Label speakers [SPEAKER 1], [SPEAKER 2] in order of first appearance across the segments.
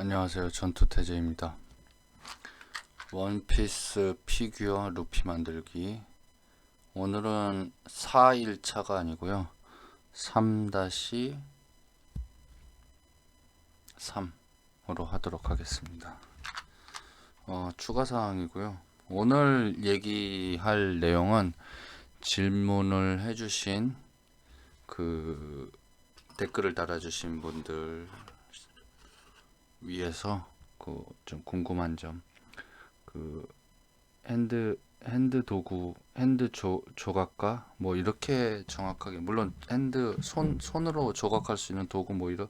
[SPEAKER 1] 안녕하세요. 전투태제입니다. 원피스 피규어 루피 만들기. 오늘은 4일차가 아니고요. 3-3으로 하도록 하겠습니다. 추가사항이고요. 오늘 얘기할 내용은 질문을 해주신 그 댓글을 달아주신 분들 위해서 그 좀 궁금한 점, 그 핸드 도구, 조각가 뭐 이렇게 정확하게, 물론 손으로 조각할 수 있는 도구 뭐 이런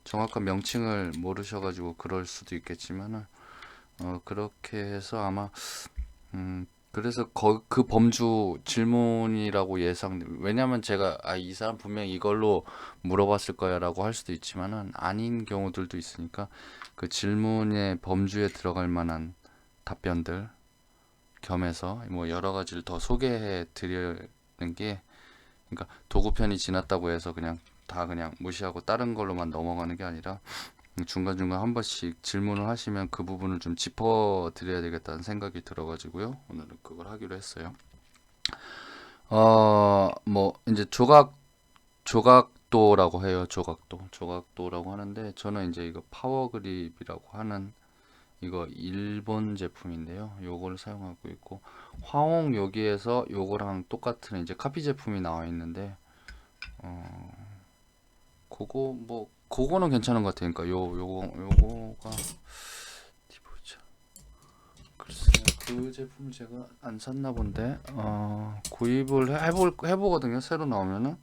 [SPEAKER 1] 정확한 명칭을 모르셔가지고 그럴 수도 있겠지만은 그렇게 해서 아마 그래서 그 범주 질문이라고 왜냐면 제가 이 사람 분명히 이걸로 물어봤을 거야 라고 할 수도 있지만은 아닌 경우들도 있으니까 그 질문의 범주에 들어갈 만한 답변들 겸해서 뭐 여러 가지를 더 소개해 드리는 게, 그러니까 도구편이 지났다고 해서 그냥 무시하고 다른 걸로만 넘어가는 게 아니라 중간중간 한 번씩 질문을 하시면 그 부분을 좀 짚어 드려야 되겠다는 생각이 들어가지고요. 오늘은 그걸 하기로 했어요. 뭐 이제 조각도라고 해요. 조각도라고 하는데, 저는 이제 이거 파워그립이라고 하는 이거 일본 제품인데요. 요걸 사용하고 있고, 화홍 여기에서 요거랑 똑같은 이제 카피 제품이 나와 있는데, 그거는 괜찮은 것 같아요. 그러니까 요거가 어디 보자. 글쎄, 그 제품을 제가 안 샀나 본데, 구입을 해보거든요. 새로 나오면은.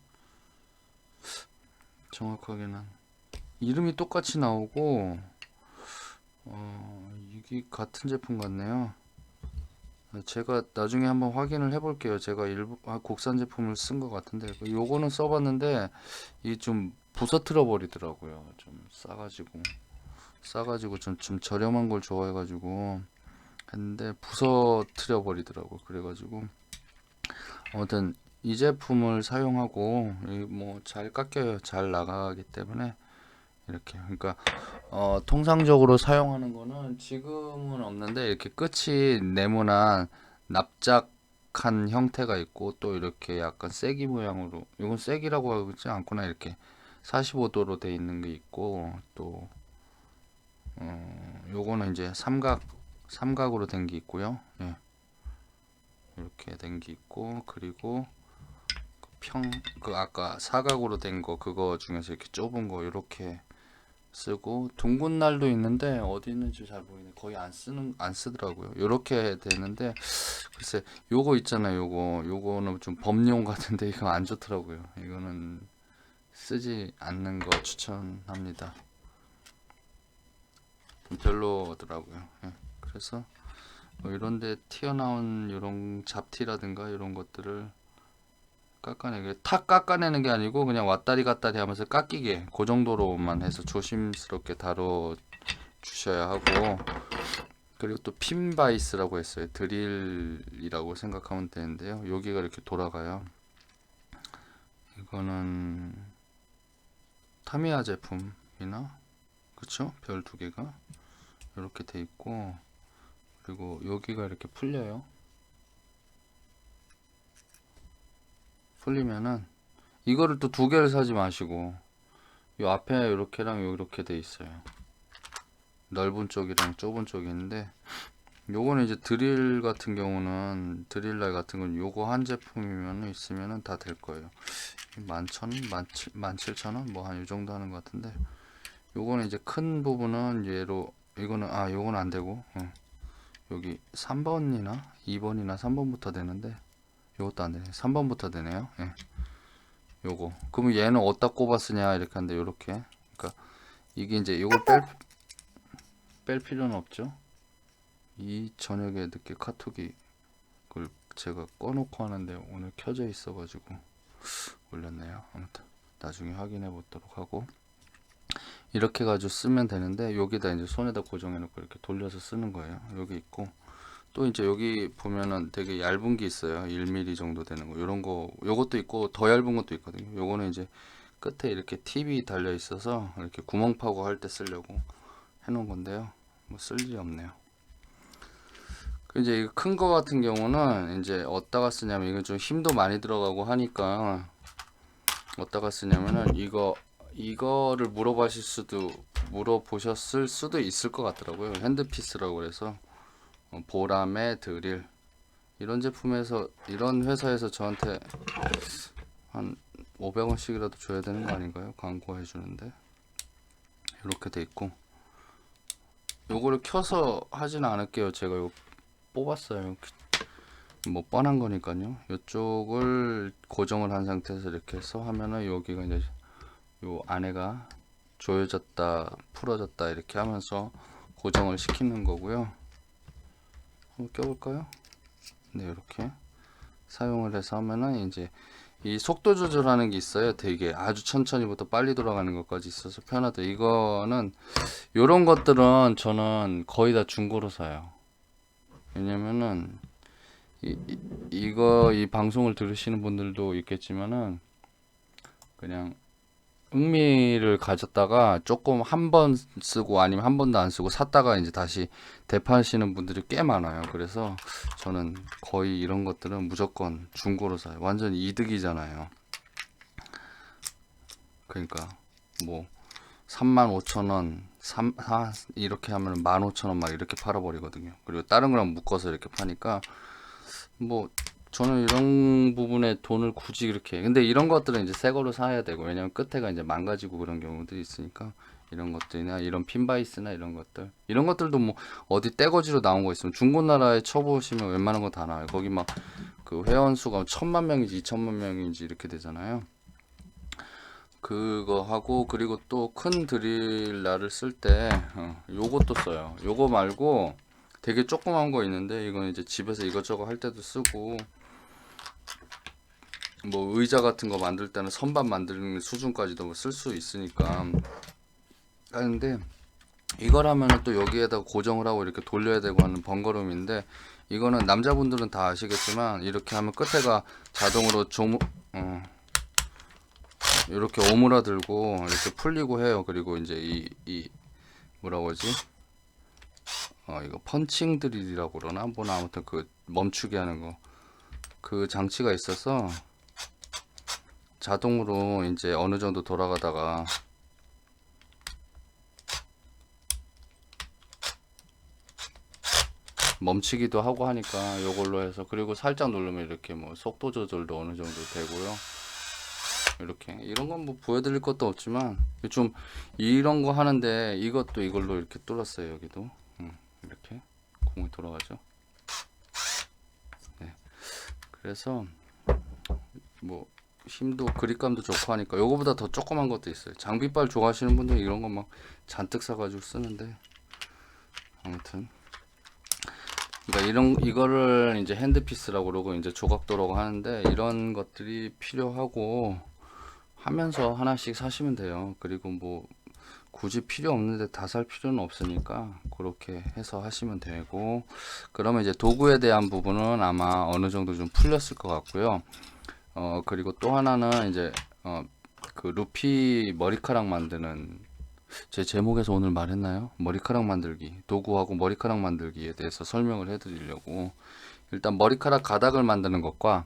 [SPEAKER 1] 정확하게는 이름이 똑같이 나오고, 이게 같은 제품 같네요. 제가 나중에 한번 확인을 해볼게요. 제가 국산 제품을 쓴 것 같은데, 요거는 써봤는데 이게 좀 부서뜨려 버리더라고요. 좀 싸가지고 좀 저렴한 걸 좋아해가지고 했는데 부서뜨려 버리더라고. 그래가지고 아무튼 이 제품을 사용하고 뭐 잘 깎여요. 잘 나가기 때문에 이렇게, 그러니까 통상적으로 사용하는 거는 지금은 없는데, 이렇게 끝이 네모난 납작한 형태가 있고, 또 이렇게 약간 쐐기 모양으로, 이건 쐐기라고 하고 있지 않구나, 이렇게 45도로 돼 있는 게 있고, 또 요거는 이제 삼각으로 된 게 있고요. 예, 이렇게 된 게 있고, 그리고 아까 사각으로 된 거, 그거 중에서 이렇게 좁은 거 이렇게 쓰고, 둥근 날도 있는데 어디 있는지 잘 모르겠네. 거의 안 쓰더라고요. 요렇게 되는데, 글쎄 요거 있잖아요. 요거는 좀 범용 같은데 이거 안 좋더라고요. 이거는 쓰지 않는 거 추천합니다. 좀 별로더라고요. 예. 그래서 뭐 이런데 튀어나온 이런 잡티라든가 이런 것들을 탁 깎아내는 게 아니고 그냥 왔다리 갔다리 하면서 깎이게, 그 정도로만 해서 조심스럽게 다뤄 주셔야 하고, 그리고 또 핀바이스라고 했어요. 드릴이라고 생각하면 되는데요. 여기가 이렇게 돌아가요. 이거는 타미야 제품이나, 그쵸? 별 두 개가 이렇게 돼 있고, 그리고 여기가 이렇게 풀려요. 풀리면은 이거를 또 두 개를 사지 마시고, 요 앞에 이렇게랑 이렇게 돼 있어요. 넓은 쪽이랑 좁은 쪽이 있는데, 요거는 이제 드릴 같은 경우는, 드릴날 같은 건 요거 한 제품이면 있으면은 다 될 거예요. 11,000원, 17,000원 뭐 한 요 정도 하는 것 같은데, 요거는 이제 큰 부분은 얘로, 요거는 안 되고, 여기 3번이나 2번이나 3번부터 되는데, 요것도 안 되네. 3번부터 되네요. 예. 요거. 그러면 얘는 어디다 꼽아 쓰냐 이렇게 하는데, 요렇게. 그러니까 이게 이제 요걸 뺄 필요는 없죠. 이 저녁에 늦게 카톡이, 그걸 제가 꺼놓고 하는데 오늘 켜져 있어가지고 올렸네요. 아무튼 나중에 확인해 보도록 하고, 이렇게 가지고 쓰면 되는데, 여기다 이제 손에다 고정해 놓고 이렇게 돌려서 쓰는 거예요. 여기 있고, 또 이제 여기 보면은 되게 얇은 게 있어요. 1mm 정도 되는 거, 요런 거, 요것도 있고 더 얇은 것도 있거든요. 요거는 이제 끝에 이렇게 팁이 달려 있어서 이렇게 구멍 파고 할 때 쓰려고 해놓은 건데요. 뭐 쓸 일이 없네요. 이제 큰 거 같은 경우는 이제 어디다가 쓰냐면, 이거 좀 힘도 많이 들어가고 하니까 어디다가 쓰냐면은 이거를 물어보셨을 수도 있을 것 같더라고요. 핸드피스라고 그래서 보라매 드릴, 이런 제품에서, 이런 회사에서 저한테 한 500원씩이라도 줘야 되는 거 아닌가요? 광고 해주는데. 이렇게 돼 있고, 요거를 켜서 하지는 않을게요. 제가 이거 뽑았어요. 뭐 뻔한 거니까요. 이쪽을 고정을 한 상태에서 이렇게 해서 하면은 여기가 이제 요 안에가 조여졌다 풀어졌다 이렇게 하면서 고정을 시키는 거고요. 한번 껴볼까요? 네, 이렇게 사용을 해서 하면은 이제 이 속도 조절하는 게 있어요. 되게 아주 천천히부터 빨리 돌아가는 것까지 있어서 편하다. 이거는, 요런 것들은 저는 거의 다 중고로 사요. 왜냐면은 이 방송을 들으시는 분들도 있겠지만은, 그냥 흥미를 가졌다가 조금 한 번 쓰고 아니면 한 번도 안 쓰고 샀다가 이제 다시 대파하시는 분들이 꽤 많아요. 그래서 저는 거의 이런 것들은 무조건 중고로 사요. 완전 이득이잖아요. 그러니까 뭐 35,000원 이렇게 하면 15,000원 막 이렇게 팔아버리거든요. 그리고 다른 거랑 묶어서 이렇게 파니까 뭐 저는 이런 부분에 돈을 굳이 이렇게, 근데 이런 것들은 이제 새 거로 사야 되고, 왜냐면 끝에가 이제 망가지고 그런 경우들이 있으니까, 이런 것들이나 이런 핀바이스나 이런 것들도 뭐 어디 떼거지로 나온 거 있으면 중고나라에 쳐보시면 웬만한 거 다 나와요. 거기 막 그 회원 수가 1000만 명인지 2000만 명인지 이렇게 되잖아요. 그거 하고, 그리고 또 큰 드릴날을 쓸 때 요것도 써요. 요거 말고 되게 조그만 거 있는데, 이건 이제 집에서 이것저것 할 때도 쓰고, 뭐 의자 같은 거 만들 때는 선반 만드는 수준까지도 쓸 수 있으니까 하는데, 이걸 하면은 또 여기에다가 고정을 하고 이렇게 돌려야 되고 하는 번거로움인데, 이거는 남자분들은 다 아시겠지만 이렇게 하면 끝에가 자동으로 이렇게 오므라들고 이렇게 풀리고 해요. 그리고 이제 이 뭐라고 하지? 이거 펀칭 드릴이라고 그러나? 뭐 아무튼 그 멈추게 하는 거, 그 장치가 있어서 자동으로 이제 어느 정도 돌아가다가 멈추기도 하고 하니까 요걸로 해서, 그리고 살짝 누르면 이렇게 뭐 속도 조절도 어느 정도 되고요. 이렇게, 이런 건 뭐 보여드릴 것도 없지만 좀 이런 거 하는데, 이것도 이걸로 이렇게 뚫었어요. 여기도 이렇게 공이 돌아가죠. 네. 그래서 뭐 힘도 그립감도 좋고 하니까 요거보다 더 조그만 것도 있어요. 장비빨 좋아하시는 분들 이런 거 막 잔뜩 사가지고 쓰는데, 아무튼 그러니까 이거를 이제 핸드피스라고 그러고 이제 조각도라고 하는데, 이런 것들이 필요하고 하면서 하나씩 사시면 돼요. 그리고 뭐 굳이 필요 없는데 다 살 필요는 없으니까 그렇게 해서 하시면 되고, 그러면 이제 도구에 대한 부분은 아마 어느 정도 좀 풀렸을 것 같고요. 그리고 또 하나는 이제 그 루피 머리카락 만드는, 제 제목에서 오늘 말했나요? 머리카락 만들기, 도구하고 머리카락 만들기에 대해서 설명을 해드리려고. 일단 머리카락 가닥을 만드는 것과,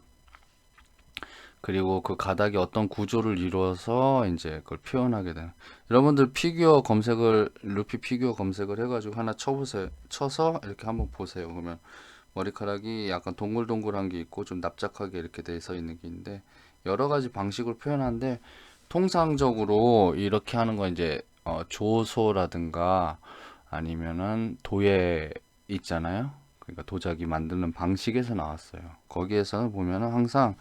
[SPEAKER 1] 그리고 그 가닥이 어떤 구조를 이루어서 이제 그걸 표현하게 되는, 여러분들 피규어 검색을, 루피 피규어 검색을 해가지고 하나 쳐보세요. 쳐서 이렇게 한번 보세요. 그러면 머리카락이 약간 동글동글한 게 있고 좀 납작하게 이렇게 돼서 있는 게 있는데, 여러 가지 방식으로 표현하는데, 통상적으로 이렇게 하는 건 이제 조소라든가 아니면은 도예 있잖아요. 그러니까 도자기 만드는 방식에서 나왔어요. 거기에서는 보면은 항상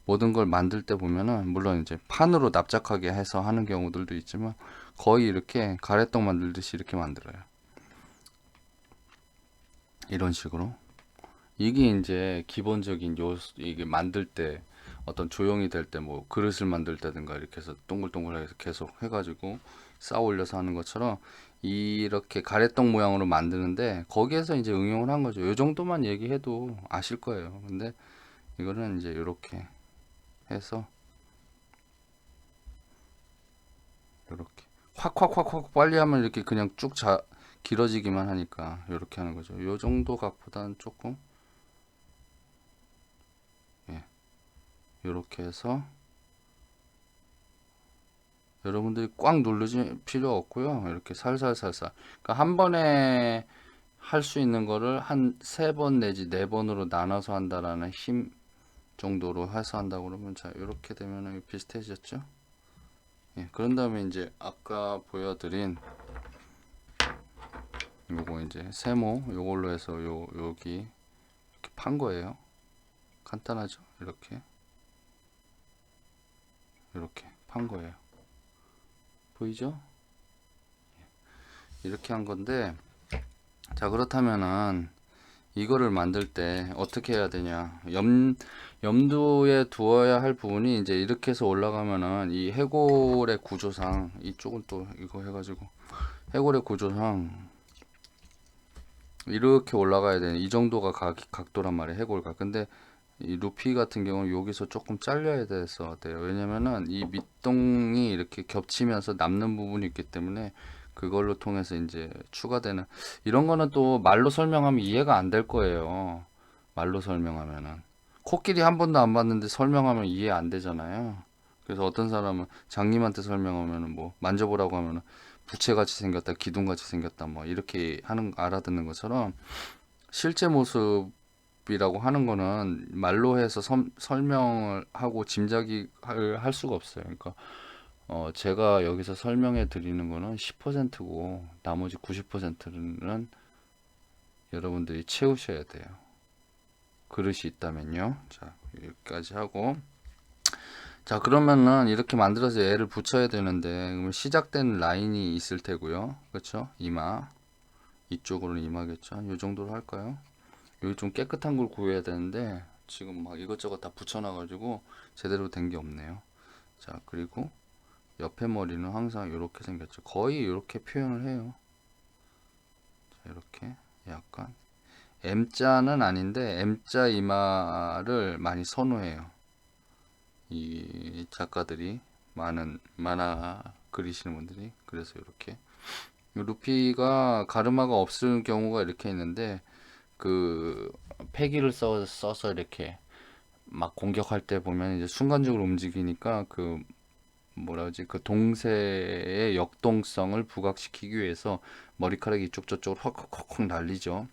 [SPEAKER 1] 모든 걸 만들 때 보면은, 물론 이제 판으로 납작하게 해서 하는 경우들도 있지만 거의 이렇게 가래떡 만들듯이 이렇게 만들어요. 이런 식으로. 이게 이제 기본적인 이게 만들 때, 어떤 조형이 될 때, 뭐 그릇을 만들 때든가 이렇게 해서 동글동글하게 계속 해가지고 쌓아 올려서 하는 것처럼 이렇게 가래떡 모양으로 만드는데, 거기에서 이제 응용을 한 거죠. 요 정도만 얘기해도 아실 거예요. 근데 이거는 이제 이렇게 해서 이렇게 확 빨리 하면 이렇게 그냥 쭉 길어지기만 하니까 이렇게 하는 거죠. 요 정도 각보다는 조금 이렇게 해서 여러분들이 꽉 누르지 필요 없고요. 이렇게 살살살살. 그러니까 한 번에 할 수 있는 거를 한 3번 내지 4번으로 나눠서 한다라는 힘 정도로 해서 한다 그러면 자 이렇게 되면 비슷해졌죠. 예, 그런 다음에 이제 아까 보여드린 요거 이제 세모 요걸로 해서 여기 이렇게 판 거예요. 간단하죠. 이렇게 판 거예요. 보이죠? 이렇게 한 건데, 자 그렇다면은 이거를 만들 때 어떻게 해야 되냐, 염두에 두어야 할 부분이 이제 이렇게 해서 올라가면은 이 해골의 구조상, 이쪽은 또 이거 해가지고 해골의 구조상 이렇게 올라가야 되는 이 정도가 각도란 말이에요. 해골각. 근데 이 루피 같은 경우는 여기서 조금 잘려야 돼서 돼요. 왜냐면은 이 밑동이 이렇게 겹치면서 남는 부분이 있기 때문에 그걸로 통해서 이제 추가되는, 이런 거는 또 말로 설명하면 이해가 안 될 거예요. 말로 설명하면은 코끼리 한 번도 안 봤는데 설명하면 이해 안 되잖아요. 그래서 어떤 사람은 장님한테 설명하면은 뭐 만져보라고 하면은 부채같이 생겼다, 기둥같이 생겼다, 뭐 이렇게 하는 알아듣는 것처럼 실제 모습이라고 하는 거는 말로 해서 설명을 하고 짐작을 할 수가 없어요. 그러니까 제가 여기서 설명해 드리는 거는 10%고 나머지 90%는 여러분들이 채우셔야 돼요. 그릇이 있다면요. 자, 여기까지 하고, 자 그러면은 이렇게 만들어서 얘를 붙여야 되는데, 그러면 시작된 라인이 있을 테고요. 그렇죠? 이마, 이쪽으로는 이마겠죠. 이 정도로 할까요? 여기 좀 깨끗한 걸 구해야 되는데 지금 막 이것저것 다 붙여놔가지고 제대로 된 게 없네요. 자 그리고 옆에 머리는 항상 이렇게 생겼죠. 거의 이렇게 표현을 해요. 자, 이렇게 약간 M자는 아닌데 M자 이마를 많이 선호해요. 이 작가들이, 많은 만화 그리시는 분들이. 그래서 이렇게 루피가 가르마가 없을 경우가 이렇게 있는데, 그 패기를 써서 이렇게 막 공격할 때 보면 이제 순간적으로 움직이니까 그 뭐라 그러지, 그 동세의 역동성을 부각시키기 위해서 머리카락이 이쪽 저쪽으로 헉헉헉 날리죠.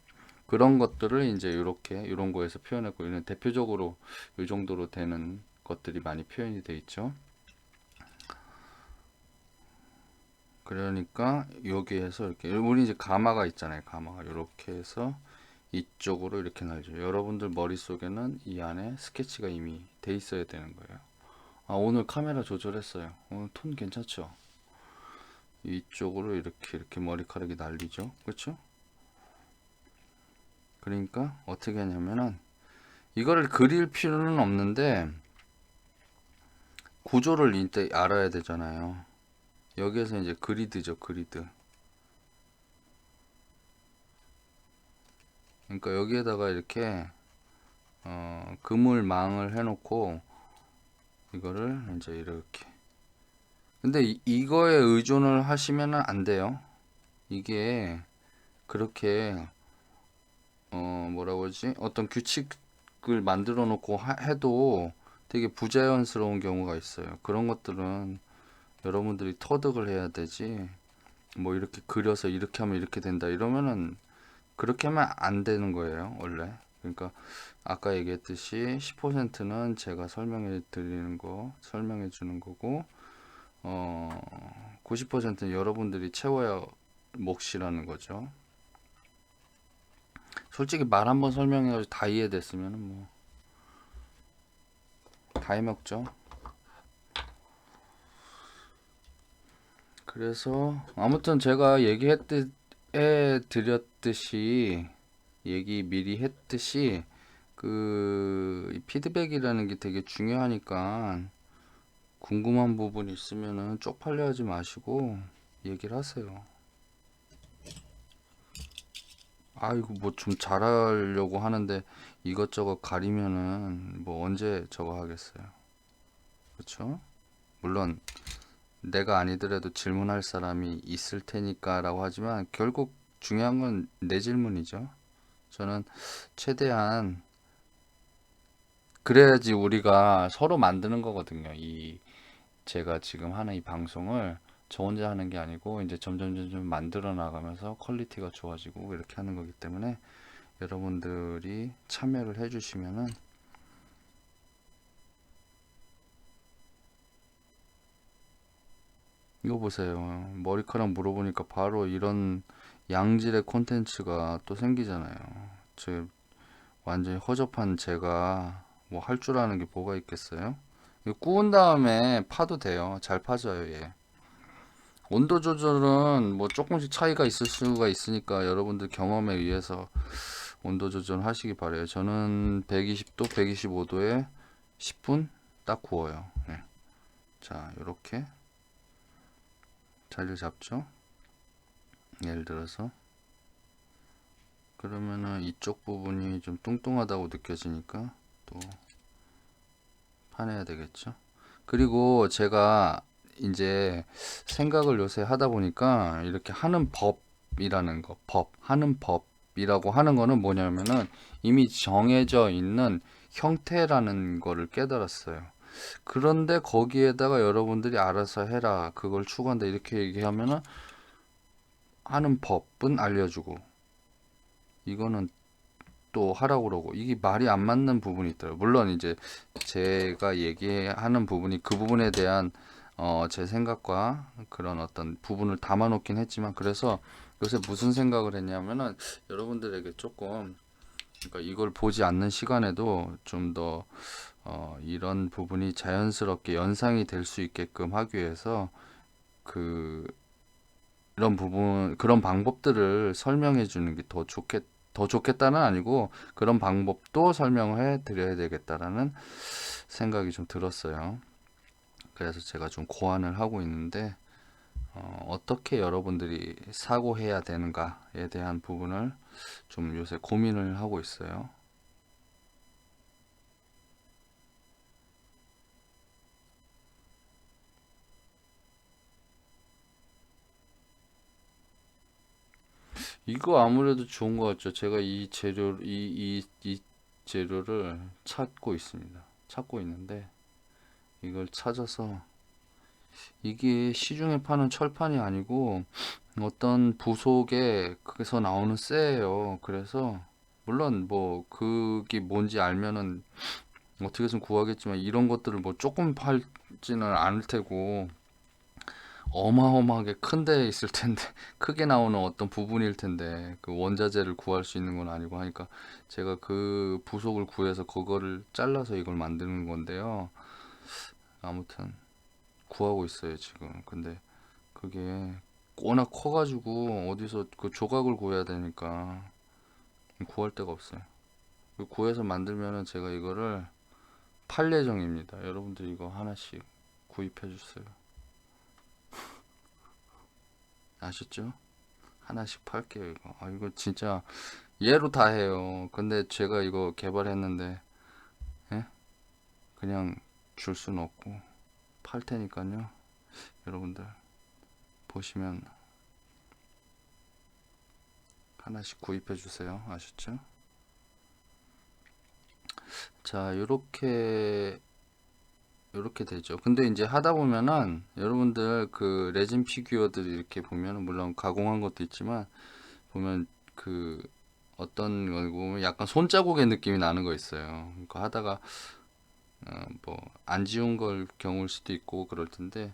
[SPEAKER 1] 그런 것들을 이제 이렇게 이런 거에서 표현했고, 이는 대표적으로 이 정도로 되는 것들이 많이 표현이 돼 있죠. 그러니까 여기에서 이렇게 우리 이제 가마가 있잖아요. 가마가 이렇게 해서 이쪽으로 이렇게 날죠. 여러분들 머릿속에는 이 안에 스케치가 이미 돼 있어야 되는 거예요. 아, 오늘 카메라 조절했어요. 오늘 톤 괜찮죠? 이쪽으로 이렇게 머리카락이 날리죠. 그렇죠? 그러니까 어떻게 하냐면은 이거를 그릴 필요는 없는데 구조를 이때 알아야 되잖아요. 여기에서 이제 그리드죠, 그리드. 그러니까 여기에다가 이렇게 그물망을 해놓고 이거를 이제 이렇게. 근데 이거에 의존을 하시면 안 돼요. 이게 그렇게 뭐라고 하지, 어떤 규칙을 만들어 놓고 해도 되게 부자연스러운 경우가 있어요. 그런 것들은 여러분들이 터득을 해야 되지, 뭐 이렇게 그려서 이렇게 하면 이렇게 된다 이러면은 그렇게 하면 안 되는 거예요, 원래. 그러니까 아까 얘기했듯이 10%는 제가 설명해 드리는 거, 설명해 주는 거고, 90%는 여러분들이 채워야 몫이라는 거죠. 솔직히 말 한번 설명해가지고 다 이해됐으면 뭐 다 해먹죠. 그래서 아무튼 제가 얘기 미리 했듯이 그 피드백이라는 게 되게 중요하니까 궁금한 부분 있으면은 쪽팔려 하지 마시고 얘기를 하세요. 아이고 뭐 좀 잘하려고 하는데 이것저것 가리면은 뭐 언제 저거 하겠어요. 그렇죠? 물론 내가 아니더라도 질문할 사람이 있을 테니까 라고 하지만 결국 중요한 건 내 질문이죠. 저는 최대한 그래야지 우리가 서로 만드는 거거든요. 이 제가 지금 하는 이 방송을 저 혼자 하는 게 아니고 이제 점점 만들어 나가면서 퀄리티가 좋아지고 이렇게 하는 거기 때문에 여러분들이 참여를 해주시면은 이거 보세요. 머리카락 물어보니까 바로 이런 양질의 콘텐츠가 또 생기잖아요. 저 완전히 허접한 제가 뭐 할 줄 아는 게 뭐가 있겠어요? 이거 구운 다음에 파도 돼요. 잘 파져요, 얘. 온도 조절은 뭐 조금씩 차이가 있을 수가 있으니까 여러분들 경험에 의해서 온도 조절 하시기 바래요. 저는 120도, 125도에 10분 딱 구워요. 네. 자, 이렇게 자리를 잡죠. 예를 들어서 그러면은 이쪽 부분이 좀 뚱뚱하다고 느껴지니까 또 파내야 되겠죠. 그리고 제가 이제 생각을 요새 하다 보니까 이렇게 하는 법이라는 거, 하는 법이라고 하는 거는 뭐냐면은 이미 정해져 있는 형태라는 거를 깨달았어요. 그런데 거기에다가 여러분들이 알아서 해라, 그걸 추구한다 이렇게 얘기하면은 하는 법은 알려주고 이거는 또 하라고 그러고 이게 말이 안 맞는 부분이 있더라고요. 물론 이제 제가 얘기하는 부분이 그 부분에 대한 제 생각과 그런 어떤 부분을 담아 놓긴 했지만 그래서 요새 무슨 생각을 했냐면은 여러분들에게 조금 그러니까 이걸 보지 않는 시간에도 좀 더 이런 부분이 자연스럽게 연상이 될 수 있게끔 하기 위해서 그 이런 부분, 그런 방법들을 설명해 주는 게 더 좋겠다는 아니고 그런 방법도 설명해 드려야 되겠다라는 생각이 좀 들었어요. 그래서 제가 좀 고안을 하고 있는데, 어떻게 여러분들이 사고해야 되는가에 대한 부분을 좀 요새 고민을 하고 있어요. 이거 아무래도 좋은 것 같죠. 제가 이 재료를 찾고 있습니다. 찾고 있는데, 이걸 찾아서 이게 시중에 파는 철판이 아니고 어떤 부속에 그래서 나오는 쇠예요. 그래서 물론 뭐 그게 뭔지 알면은 어떻게든 구하겠지만 이런 것들을 뭐 조금 팔지는 않을 테고 어마어마하게 큰 데 있을 텐데 크게 나오는 어떤 부분일 텐데 그 원자재를 구할 수 있는 건 아니고 하니까 제가 그 부속을 구해서 그거를 잘라서 이걸 만드는 건데요. 아무튼 구하고 있어요 지금. 근데 그게 워낙 커가지고 어디서 그 조각을 구해야 되니까 구할 데가 없어요. 구해서 만들면은 제가 이거를 팔 예정입니다. 여러분들 이거 하나씩 구입해 주세요. 아셨죠? 하나씩 팔게요 이거. 아 이거 진짜 얘로 다 해요. 근데 제가 이거 개발했는데 예? 그냥 줄 수는 없고 팔 테니까요. 여러분들 보시면 하나씩 구입해 주세요. 아셨죠? 자, 요렇게 되죠. 근데 이제 하다 보면은 여러분들 그 레진 피규어들 이렇게 보면은 물론 가공한 것도 있지만 보면 그 어떤 거 보면 약간 손자국의 느낌이 나는 거 있어요. 그거 하다가 뭐 안 지운 걸 경우일 수도 있고 그럴 텐데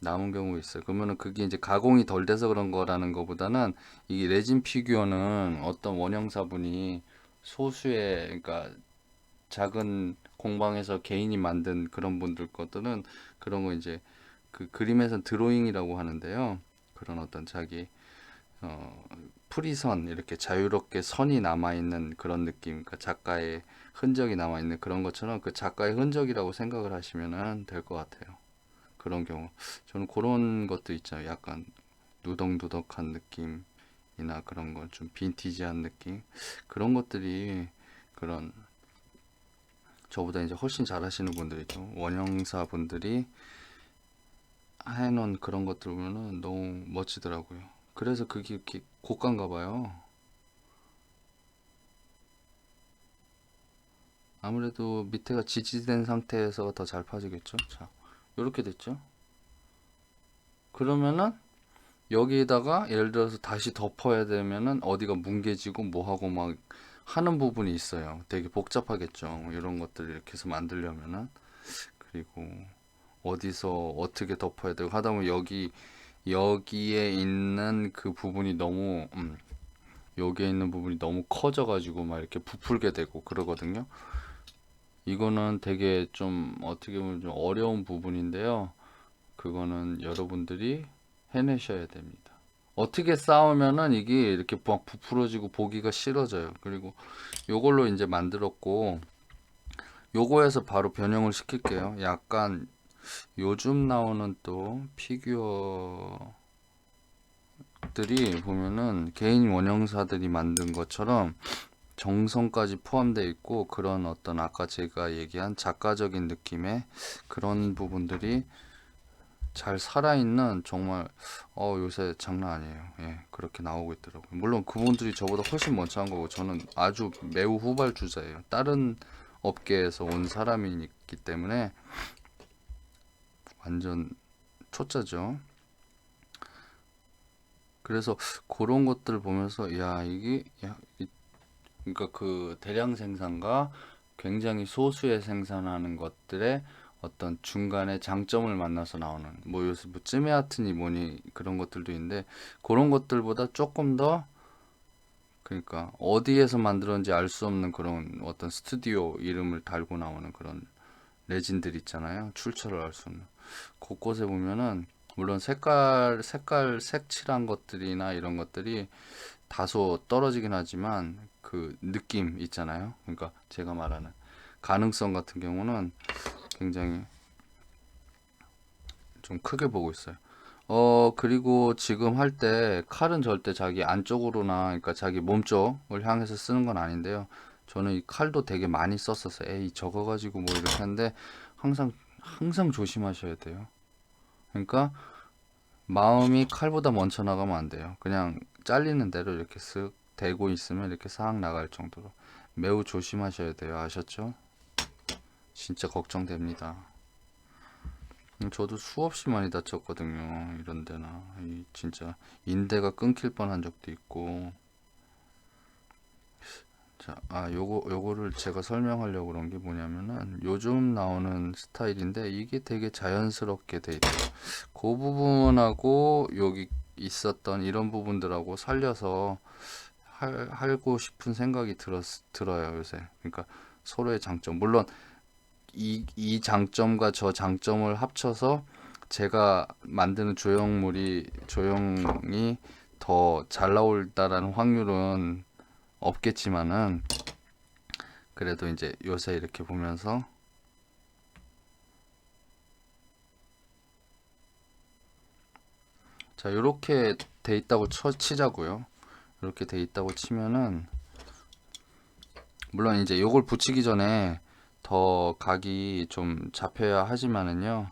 [SPEAKER 1] 남은 경우 있어요. 그러면은 그게 이제 가공이 덜 돼서 그런 거라는 거보다는 이 레진 피규어는 어떤 원형사분이 소수의 그러니까 작은 공방에서 개인이 만든 그런 분들 것들은 그런 거 이제 그 그림에선 드로잉이라고 하는데요. 그런 어떤 자기 어, 프리선 이렇게 자유롭게 선이 남아 있는 그런 느낌, 그러니까 작가의 흔적이 남아 있는 그런 것처럼 그 작가의 흔적이라고 생각을 하시면 될 것 같아요. 그런 경우 저는 그런 것도 있잖아요. 약간 누덕누덕한 느낌이나 그런 건 좀 빈티지한 느낌 그런 것들이 그런 저보다 이제 훨씬 잘하시는 분들이 있죠. 원형사 분들이 해놓은 그런 것들 보면은 너무 멋지더라고요. 그래서 그게 이렇게 고가인가 봐요. 아무래도 밑에가 지지된 상태에서 더 잘 파지겠죠. 자, 이렇게 됐죠. 그러면은 여기에다가 예를 들어서 다시 덮어야 되면은 어디가 뭉개지고 뭐하고 막 하는 부분이 있어요. 되게 복잡하겠죠. 이런 것들 이렇게 해서 만들려면은. 그리고 어디서 어떻게 덮어야 되고 하다 보면 여기에 있는 그 부분이 너무 여기에 있는 부분이 너무 커져 가지고 막 이렇게 부풀게 되고 그러거든요. 이거는 되게 좀 어떻게 보면 좀 어려운 부분인데요. 그거는 여러분들이 해내셔야 됩니다. 어떻게 싸우면은 이게 이렇게 막 부풀어지고 보기가 싫어져요. 그리고 요걸로 이제 만들었고 요거에서 바로 변형을 시킬게요. 약간 요즘 나오는 또 피규어들이 보면은 개인 원형사들이 만든 것처럼 정성까지 포함되어 있고 그런 어떤 아까 제가 얘기한 작가적인 느낌의 그런 부분들이 잘 살아있는 정말 요새 장난 아니에요. 예, 그렇게 나오고 있더라고요. 물론 그분들이 저보다 훨씬 먼저 한 거고 저는 아주 매우 후발주자예요. 다른 업계에서 온 사람이기 때문에 완전 초짜죠. 그래서 그런 것들 보면서 야 이게 그러니까 그 대량 생산과 굉장히 소수의 생산하는 것들의 어떤 중간에 장점을 만나서 나오는 뭐 요새 뭐 찌메 아트니 뭐니 그런 것들도 있는데 그런 것들보다 조금 더 그러니까 어디에서 만들었는지 알 수 없는 그런 어떤 스튜디오 이름을 달고 나오는 그런 레진들 있잖아요. 출처를 알 수 없는 곳곳에 보면은 물론 색칠한 것들이나 이런 것들이 다소 떨어지긴 하지만 그 느낌 있잖아요. 그러니까 제가 말하는 가능성 같은 경우는 굉장히 좀 크게 보고 있어요. 그리고 지금 할 때 칼은 절대 자기 안쪽으로나 그러니까 자기 몸 쪽을 향해서 쓰는 건 아닌데요. 저는 이 칼도 되게 많이 썼었어요. 에이 저거 가지고 뭐 이렇게 하는데 항상 조심하셔야 돼요. 그러니까 마음이 칼보다 먼저 나가면 안 돼요. 그냥 잘리는 대로 이렇게 쓱 대고 있으면 이렇게 싹 나갈 정도로 매우 조심하셔야 돼요. 아셨죠? 진짜 걱정됩니다. 저도 수없이 많이 다쳤거든요. 이런 데나. 진짜 인대가 끊길 뻔한 적도 있고. 자, 요거를 제가 설명하려고 그런 게 뭐냐면은 요즘 나오는 스타일인데 이게 되게 자연스럽게 돼 있대요. 그 부분하고 여기 있었던 이런 부분들하고 살려서 하고 싶은 생각이 들어요, 요새. 그러니까 서로의 장점. 물론 이 장점과 저 장점을 합쳐서 제가 만드는 조형이 더 잘 나올다라는 확률은 없겠지만은 그래도 이제 요새 이렇게 보면서 자 요렇게 돼 있다고 치자고요. 이렇게 돼 있다고 치면은 물론 이제 요걸 붙이기 전에 더 각이 좀 잡혀야 하지만은요.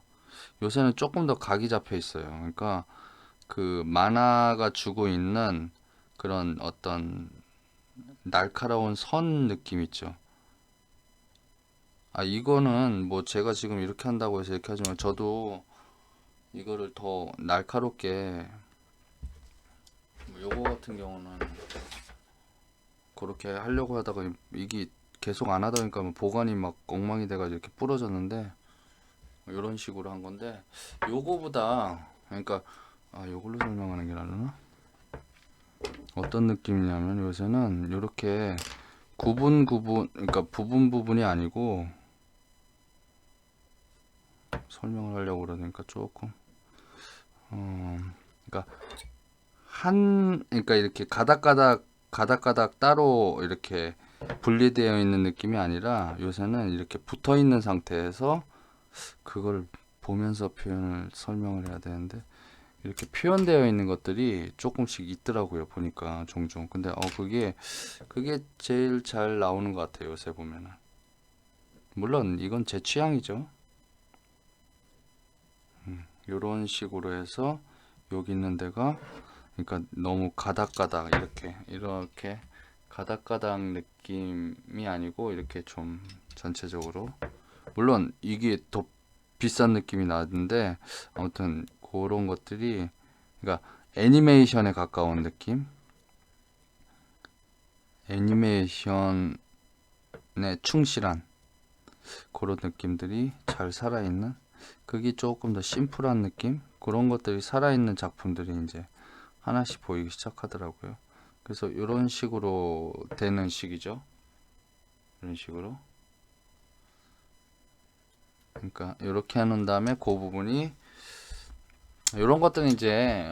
[SPEAKER 1] 요새는 조금 더 각이 잡혀 있어요. 그러니까 그 만화가 주고 있는 그런 어떤 날카로운 선 느낌 있죠. 이거는 뭐 제가 지금 이렇게 한다고 해서 이렇게 하지만 저도 이거를 더 날카롭게 요거 같은 경우는 그렇게 하려고 하다가 이게 계속 안 하다 보니까 뭐 보관이 막 엉망이 돼가지고 이렇게 부러졌는데 이런 식으로 한 건데 요거보다 그러니까 요걸로 설명하는 게 나르나? 어떤 느낌이냐면 요새는 이렇게 그러니까 부분이 아니고 설명을 하려고 그러니까 조금 그러니까 그러니까 이렇게 가닥가닥 따로 이렇게 분리되어 있는 느낌이 아니라 요새는 이렇게 붙어 있는 상태에서 그걸 보면서 설명을 해야 되는데 이렇게 표현되어 있는 것들이 조금씩 있더라고요. 보니까 종종. 근데 그게 제일 잘 나오는 것 같아요. 요새 보면은. 물론 이건 제 취향이죠. 요런 식으로 해서 여기 있는 데가 그러니까 너무 가닥가닥 이렇게 가닥가닥 느낌이 아니고 이렇게 좀 전체적으로, 물론 이게 더 비싼 느낌이 나는데 아무튼 그런 것들이, 그러니까 애니메이션에 가까운 느낌, 애니메이션에 충실한 그런 느낌들이 잘 살아있는, 그게 조금 더 심플한 느낌, 그런 것들이 살아있는 작품들이 이제 하나씩 보이기 시작하더라고요. 그래서 이런 식으로 되는 식이죠. 이런 식으로. 그러니까 이렇게 해놓은 다음에 그 부분이, 이런 것들은 이제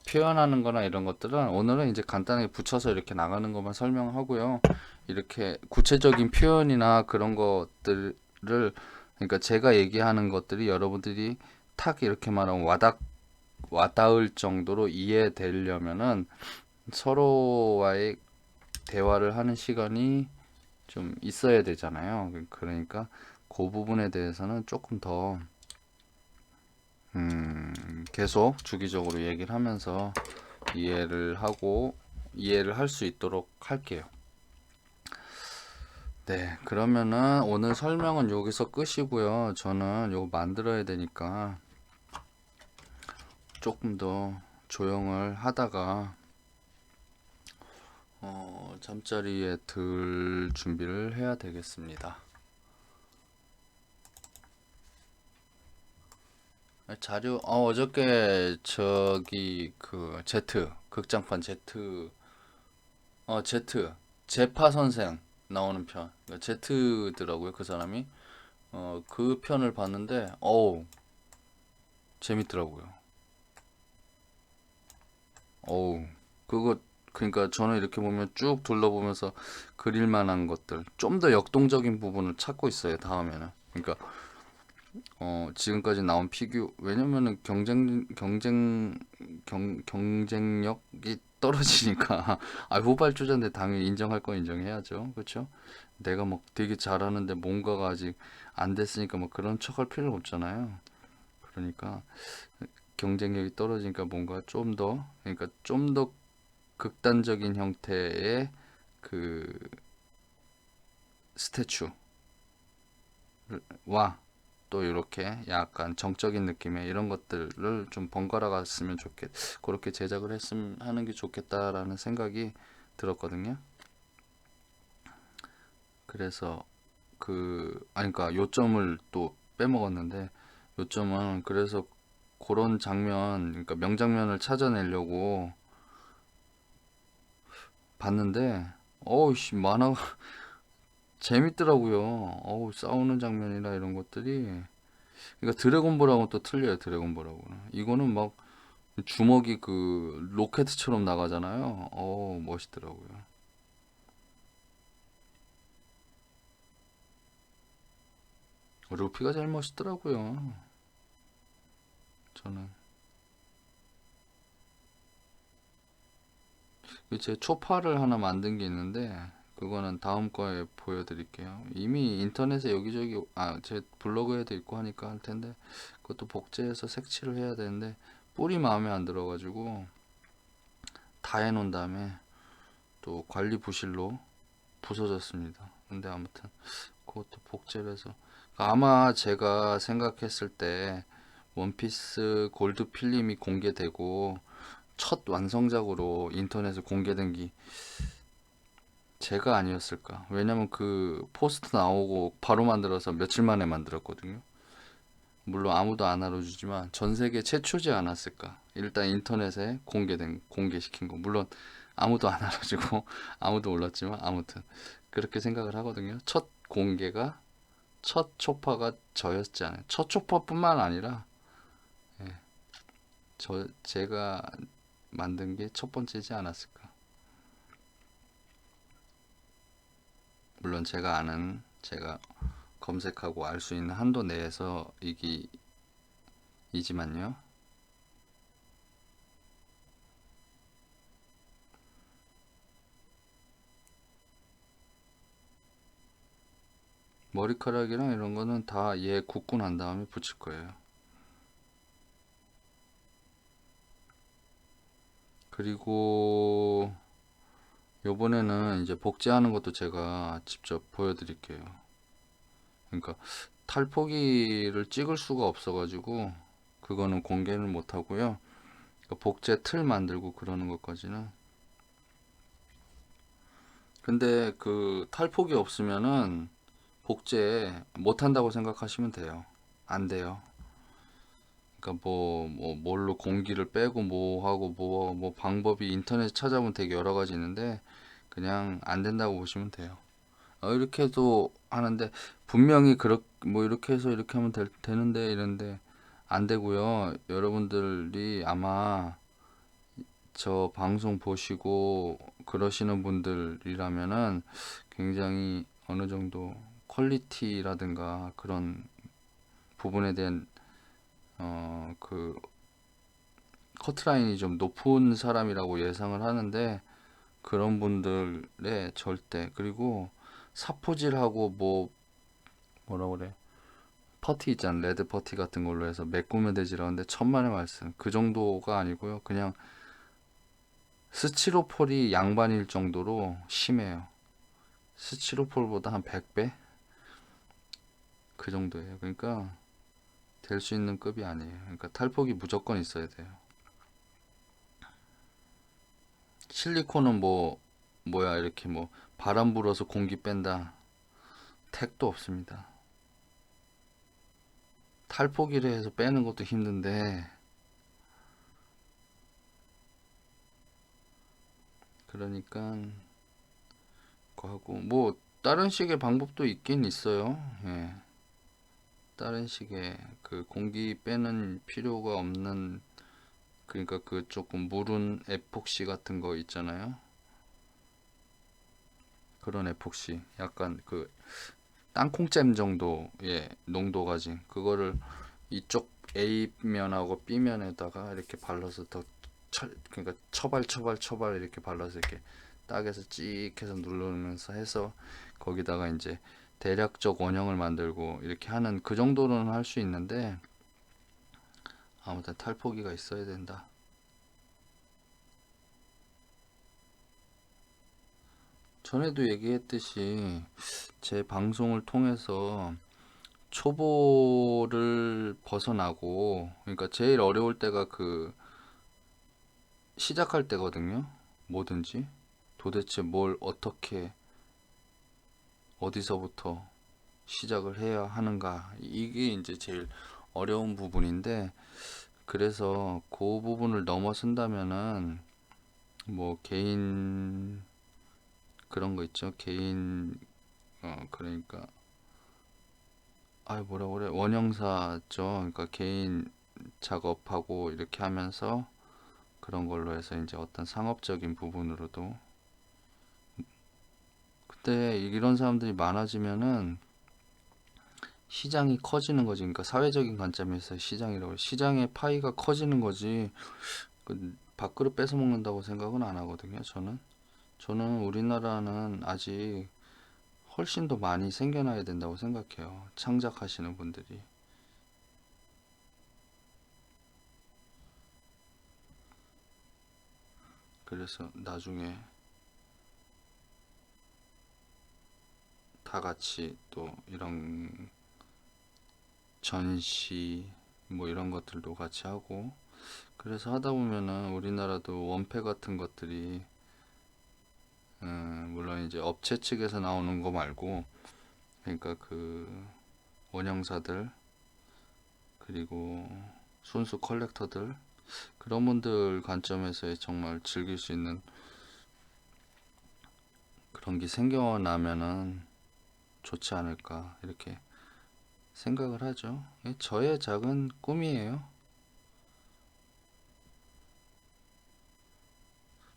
[SPEAKER 1] 표현하는 거나 이런 것들은 오늘은 이제 간단하게 붙여서 이렇게 나가는 것만 설명하고요. 이렇게 구체적인 표현이나 그런 것들을, 그러니까 제가 얘기하는 것들이 여러분들이 탁 이렇게 말하면 와닿을 정도로 이해되려면은 서로와의 대화를 하는 시간이 좀 있어야 되잖아요. 그러니까 그 부분에 대해서는 조금 더 계속 주기적으로 얘기를 하면서 이해를 할 수 있도록 할게요. 네, 그러면은 오늘 설명은 여기서 끝이고요. 저는 요거 만들어야 되니까 조금 더 조용을 하다가 잠자리에 들 준비를 해야 되겠습니다. 자료, 어저께 저기 그 극장판 제파 선생 나오는 편, 제트더라고요 그 사람이. 그 편을 봤는데 어우 재밌더라고요. 어우, 그거, 그러니까 저는 이렇게 보면 쭉 둘러보면서 그릴 만한 것들, 좀 더 역동적인 부분을 찾고 있어요 다음에는. 그러니까 지금까지 나온 피규어, 왜냐면은 경쟁력이 떨어지니까 아, 후발주자인데 당연히 인정할 건 인정해야죠. 그렇죠? 내가 막 되게 잘하는데 뭔가가 아직 안 됐으니까 막 그런 척할 필요는 없잖아요. 그러니까 경쟁력이 떨어지니까 뭔가 좀 더, 그러니까 좀 더 극단적인 형태의 그 스태츄와 또 이렇게 약간 정적인 느낌의 이런 것들을 좀 번갈아 갔으면 그렇게 제작을 했으면 하는 게 좋겠다라는 생각이 들었거든요. 그래서 아니, 그러니까 요점을 또 빼먹었는데, 요점은 그래서 그런 장면, 그러니까 명장면을 찾아내려고 봤는데, 어우씨, 만화가 재밌더라고요. 어우, 싸우는 장면이나 이런 것들이. 그러니까 드래곤볼하고는 또 틀려요, 드래곤볼하고는. 이거는 막 주먹이 그 로켓처럼 나가잖아요. 어우, 멋있더라고요. 루피가 제일 멋있더라고요. 저는. 제 초파를 하나 만든 게 있는데, 그거는 다음 거에 보여드릴게요. 이미 인터넷에 여기저기, 제 블로그에도 있고 하니까 할 텐데, 그것도 복제해서 색칠을 해야 되는데, 뿔이 마음에 안 들어가지고, 다 해놓은 다음에, 또 관리 부실로 부서졌습니다. 근데 아무튼, 그것도 복제를 해서. 아마 제가 생각했을 때, 원피스 골드 필름이 공개되고, 첫 완성작으로 인터넷에 공개된 게 제가 아니었을까. 왜냐면 그 포스트 나오고 바로 만들어서 며칠 만에 만들었거든요. 물론 아무도 안 알아주지만 전 세계 최초지 않았을까. 일단 인터넷에 공개시킨 거. 물론 아무도 안 알아주고 아무도 몰랐지만 아무튼 그렇게 생각을 하거든요. 첫 초파가 저였지 않아요. 첫 초파뿐만 아니라 제가 만든 게 첫 번째지 않았을까. 물론 제가 검색하고 알 수 있는 한도 내에서 이지만요. 머리카락이랑 이런 거는 다 얘 굽고 난 다음에 붙일 거예요. 그리고 요번에는 이제 복제하는 것도 제가 직접 보여드릴게요. 그러니까 탈포기를 찍을 수가 없어가지고 그거는 공개를 못 하고요. 그러니까 복제 틀 만들고 그러는 것까지는. 근데 그 탈포기 없으면은 복제 못 한다고 생각하시면 돼요. 안 돼요. 그러니까 뭐 뭘로 공기를 빼고 뭐 하고 뭐 방법이 인터넷 찾아보면 되게 여러 가지 있는데 그냥 안 된다고 보시면 돼요. 이렇게 해도 하는데 분명히 뭐 이렇게 해서 이렇게 하면 되는데 이런데 안 되고요. 여러분들이 아마 저 방송 보시고 그러시는 분들이라면은 굉장히 어느 정도 퀄리티라든가 그런 부분에 대한 그 커트라인이 좀 높은 사람이라고 예상을 하는데 그런 분들의 절대 그리고 사포질하고 뭐라 그래 퍼티 있잖아 레드 퍼티 같은 걸로 해서 메꾸면 되지라는데 천만의 말씀 그 정도가 아니고요 그냥 스티로폴이 양반일 정도로 심해요. 스티로폴보다 한 100배 그 정도예요. 그러니까 될 수 있는 급이 아니에요. 그러니까 탈폭이 무조건 있어야 돼요. 실리콘은 뭐야 이렇게 뭐 바람 불어서 공기 뺀다 택도 없습니다. 탈포기를 해서 빼는 것도 힘든데 그러니까 그거 하고 뭐 다른 식의 방법도 있긴 있어요. 예. 다른 식의 그 공기 빼는 필요가 없는 그러니까 그 조금 무른 에폭시 같은 거 있잖아요. 그런 에폭시 약간 그 땅콩잼 정도의 농도 가진 그거를 이쪽 A면하고 B면에다가 이렇게 발라서 그러니까 처발 이렇게 발라서 이렇게 딱에서 찍 해서 누르면서 해서 거기다가 이제 대략적 원형을 만들고 이렇게 하는 그 정도는 할 수 있는데 아무튼 탈포기가 있어야 된다. 전에도 얘기했듯이 제 방송을 통해서 초보를 벗어나고 그러니까 제일 어려울 때가 그 시작할 때거든요. 뭐든지 도대체 뭘 어떻게 어디서부터 시작을 해야 하는가 이게 이제 제일 어려운 부분인데 그래서 그 부분을 넘어선다면은 뭐 개인 그런 거 있죠. 개인 그러니까 뭐라 그래 원형사죠. 그러니까 개인 작업하고 이렇게 하면서 그런 걸로 해서 이제 어떤 상업적인 부분으로도 그때 이런 사람들이 많아지면은 시장이 커지는 거지. 그러니까 사회적인 관점에서 시장이라고 시장의 파이가 커지는 거지. 그 밥그릇 뺏어 먹는다고 생각은 안 하거든요. 저는 우리나라는 아직 훨씬 더 많이 생겨나야 된다고 생각해요. 창작하시는 분들이. 그래서 나중에 다 같이 또 이런 전시 뭐 이런 것들도 같이 하고 그래서 하다 보면은 우리나라도 원패 같은 것들이 물론 이제 업체 측에서 나오는 거 말고 그러니까 그 원형사들 그리고 순수 컬렉터들 그런 분들 관점에서 정말 즐길 수 있는 그런 게 생겨나면은 좋지 않을까 이렇게 생각을 하죠. 저의 작은 꿈이에요.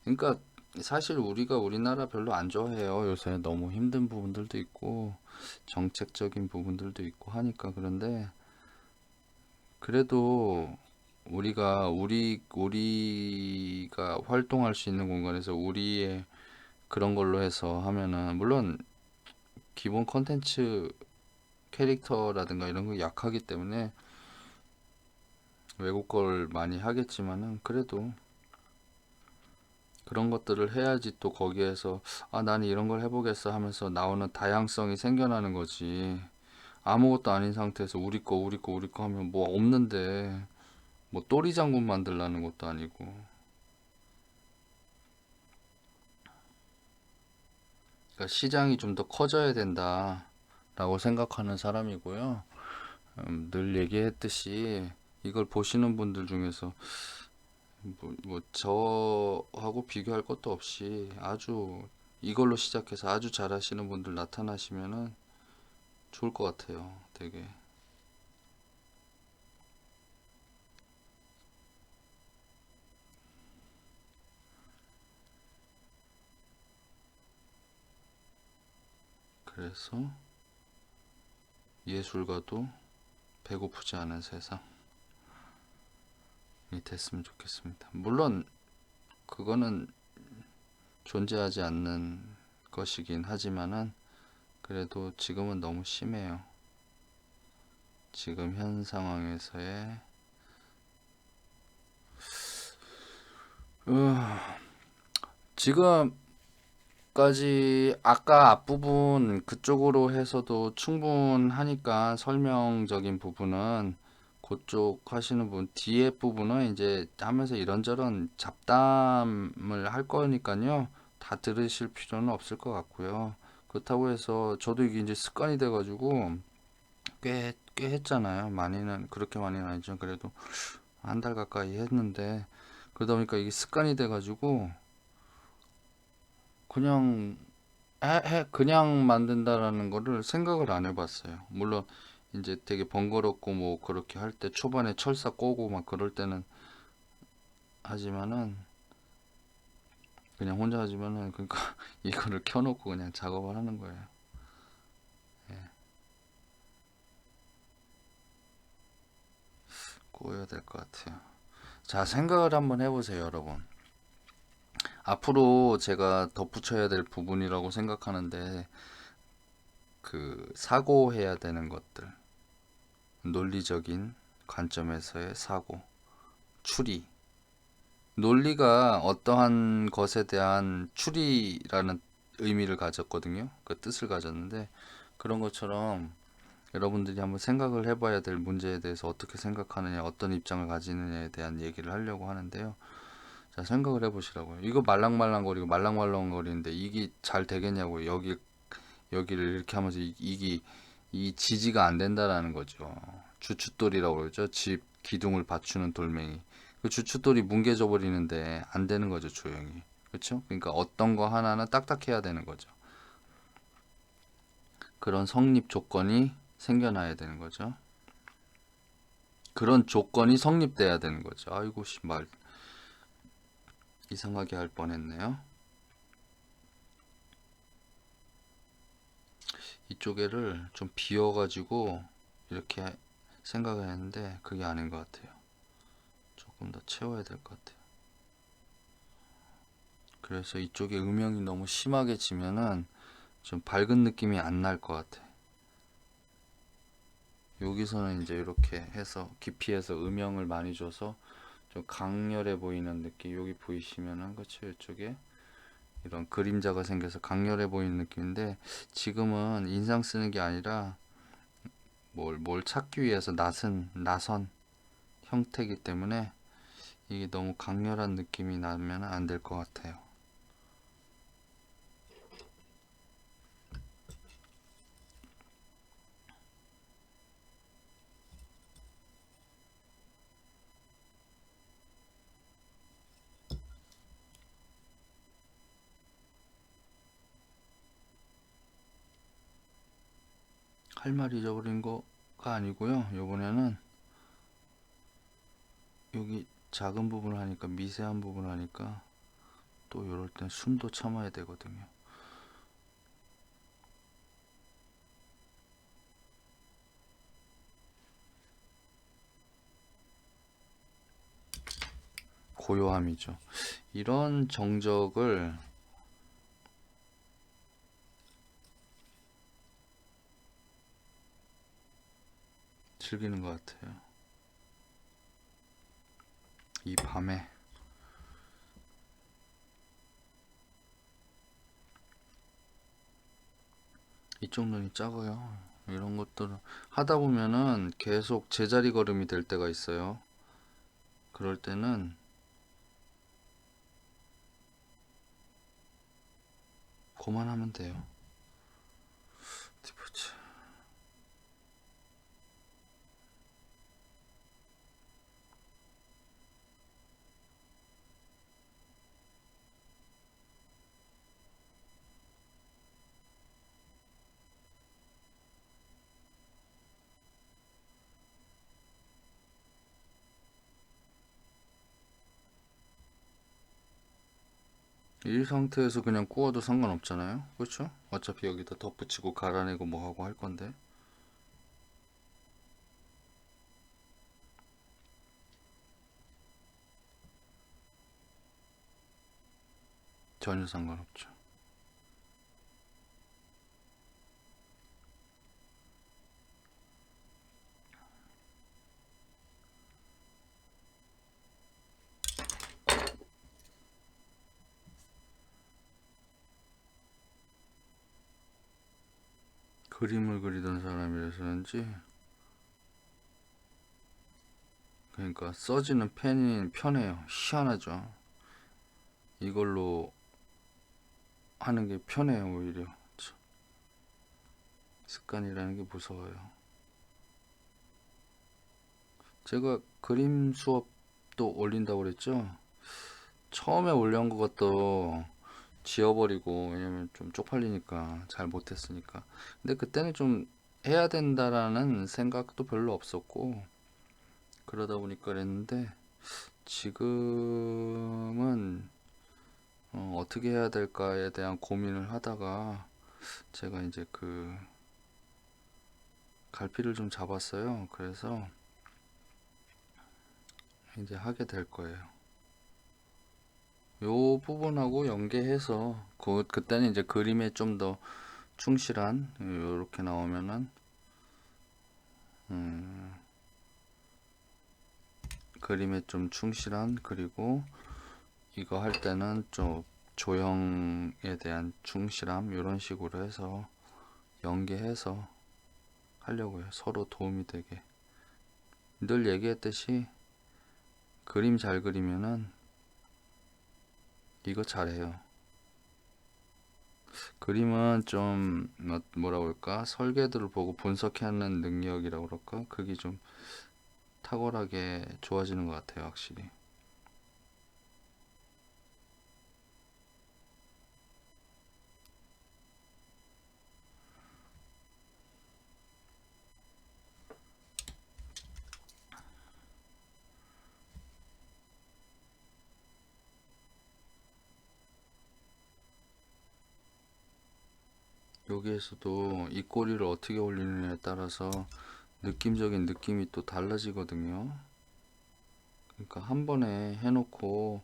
[SPEAKER 1] 그러니까 사실 우리가 우리나라 별로 안 좋아해요. 요새 너무 힘든 부분들도 있고 정책적인 부분들도 있고 하니까 그런데 그래도 우리가 활동할 수 있는 공간에서 우리의 그런 걸로 해서 하면은 물론 기본 컨텐츠 캐릭터라든가 이런 거 약하기 때문에 외국 걸 많이 하겠지만은 그래도 그런 것들을 해야지 또 거기에서 아 나는 이런 걸 해보겠어 하면서 나오는 다양성이 생겨나는 거지. 아무것도 아닌 상태에서 우리 거 우리 거 우리 거 하면 뭐 없는데 뭐 또리 장군 만들라는 것도 아니고. 그러니까 시장이 좀 더 커져야 된다라고 생각하는 사람이고요. 늘 얘기했듯이 이걸 보시는 분들 중에서 뭐 저하고 비교할 것도 없이 아주 이걸로 시작해서 아주 잘하시는 분들 나타나시면은 좋을 것 같아요. 되게. 그래서 예술가도 배고프지 않은 세상이 됐으면 좋겠습니다. 물론 그거는 존재하지 않는 것이긴 하지만은 그래도 지금은 너무 심해요. 지금 현 상황에서의 지금까지 아까 앞부분 그쪽으로 해서도 충분하니까 설명적인 부분은 그쪽 하시는 분 뒤에 부분은 이제 하면서 이런저런 잡담을 할 거니까요. 다 들으실 필요는 없을 것 같고요. 그렇다고 해서 저도 이게 이제 습관이 돼가지고 꽤 했잖아요. 많이는 그렇게 많이는 아니지만 그래도 한 달 가까이 했는데 그러다 보니까 이게 습관이 돼가지고 그냥 그냥 만든다라는 거를 생각을 안 해봤어요. 물론 이제 되게 번거롭고 뭐 그렇게 할 때 초반에 철사 꼬고 막 그럴 때는 하지만은 그냥 혼자 하지만은 그러니까 이거를 켜놓고 그냥 작업을 하는 거예요. 꼬여야 될 것 같아요. 자, 생각을 한번 해보세요, 여러분. 앞으로 제가 덧붙여야 될 부분이라고 생각하는데 그 사고해야 되는 것들, 논리적인 관점에서의 사고, 추리. 논리가 어떠한 것에 대한 추리라는 의미를 가졌거든요. 그 뜻을 가졌는데 그런 것처럼 여러분들이 한번 생각을 해봐야 될 문제에 대해서 어떻게 생각하느냐, 어떤 입장을 가지느냐에 대한 얘기를 하려고 하는데요. 자, 생각을 해보시라고요. 이거 말랑말랑거리고 말랑말랑거리는데 이게 잘 되겠냐고요. 여기를 이렇게 하면서 이게 이 지지가 안 된다라는 거죠. 주춧돌이라고 그러죠. 집 기둥을 받치는 돌멩이. 그 주춧돌이 뭉개져 버리는데 안 되는 거죠, 조용히. 그렇죠? 그러니까 어떤 거 하나는 딱딱해야 되는 거죠. 그런 성립 조건이 생겨나야 되는 거죠. 그런 조건이 성립돼야 되는 거죠. 아이고 말 이상하게 할 뻔했네요. 이쪽에를 좀 비워가지고 이렇게 생각을 했는데 그게 아닌 것 같아요. 조금 더 채워야 될 것 같아요. 그래서 이쪽에 음영이 너무 심하게 지면은 좀 밝은 느낌이 안 날 것 같아. 여기서는 이제 이렇게 해서 깊이에서 음영을 많이 줘서 좀 강렬해 보이는 느낌. 여기 보이시면은 그렇죠. 이쪽에 이런 그림자가 생겨서 강렬해 보이는 느낌인데 지금은 인상 쓰는 게 아니라 뭘 찾기 위해서 나선 형태이기 때문에 이게 너무 강렬한 느낌이 나면 안 될 것 같아요. 할 말 잊어버린 거가 아니고요. 이번에는 여기 작은 부분을 하니까 미세한 부분을 하니까 또 이럴 땐 숨도 참아야 되거든요. 고요함이죠. 이런 정적을 즐기는 것 같아요. 이 밤에 이쪽 눈이 작아요. 이런 것들 하다 보면은 계속 제자리 걸음이 될 때가 있어요. 그럴 때는 그만하면 돼요. 어디 보자. 이 상태에서 그냥 구워도 상관없잖아요. 그렇죠? 어차피 여기다 덧붙이고 갈아내고 뭐 하고 할 건데 전혀 상관없죠. 그림을 그리던 사람이라서는지 그러니까 써지는 펜이 편해요. 희한하죠. 이걸로 하는 게 편해요. 오히려 습관이라는 게 무서워요. 제가 그림 수업도 올린다고 그랬죠. 처음에 올려온 것도 지워버리고, 왜냐면 좀 쪽팔리니까 잘 못했으니까. 근데 그때는 좀 해야 된다라는 생각도 별로 없었고 그러다 보니까 그랬는데 지금은 어떻게 해야 될까에 대한 고민을 하다가 제가 이제 그 갈피를 좀 잡았어요. 그래서 이제 하게 될 거예요. 요 부분하고 연계해서 그때는 이제 그림에 좀 더 충실한 요렇게 나오면은 그림에 좀 충실한, 그리고 이거 할 때는 좀 조형에 대한 충실함, 이런 식으로 해서 연계해서 하려고요. 서로 도움이 되게. 늘 얘기했듯이 그림 잘 그리면은 이거 잘해요. 그림은 좀 뭐라고 할까, 설계도를 보고 분석하는 능력이라고 그럴까, 그게 좀 탁월하게 좋아지는 것 같아요, 확실히. 여기에서도 이 꼬리를 어떻게 올리느냐에 따라서 느낌적인 느낌이 또 달라지거든요. 그러니까 한 번에 해놓고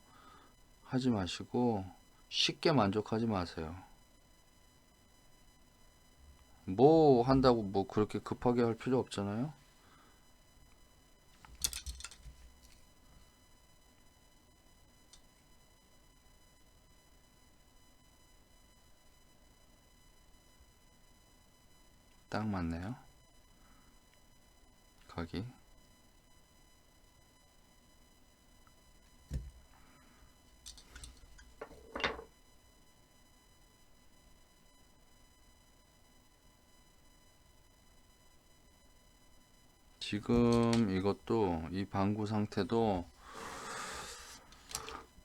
[SPEAKER 1] 하지 마시고 쉽게 만족하지 마세요. 뭐 한다고 뭐 그렇게 급하게 할 필요 없잖아요. 딱 맞네요. 각이. 지금 이것도 이 방구 상태도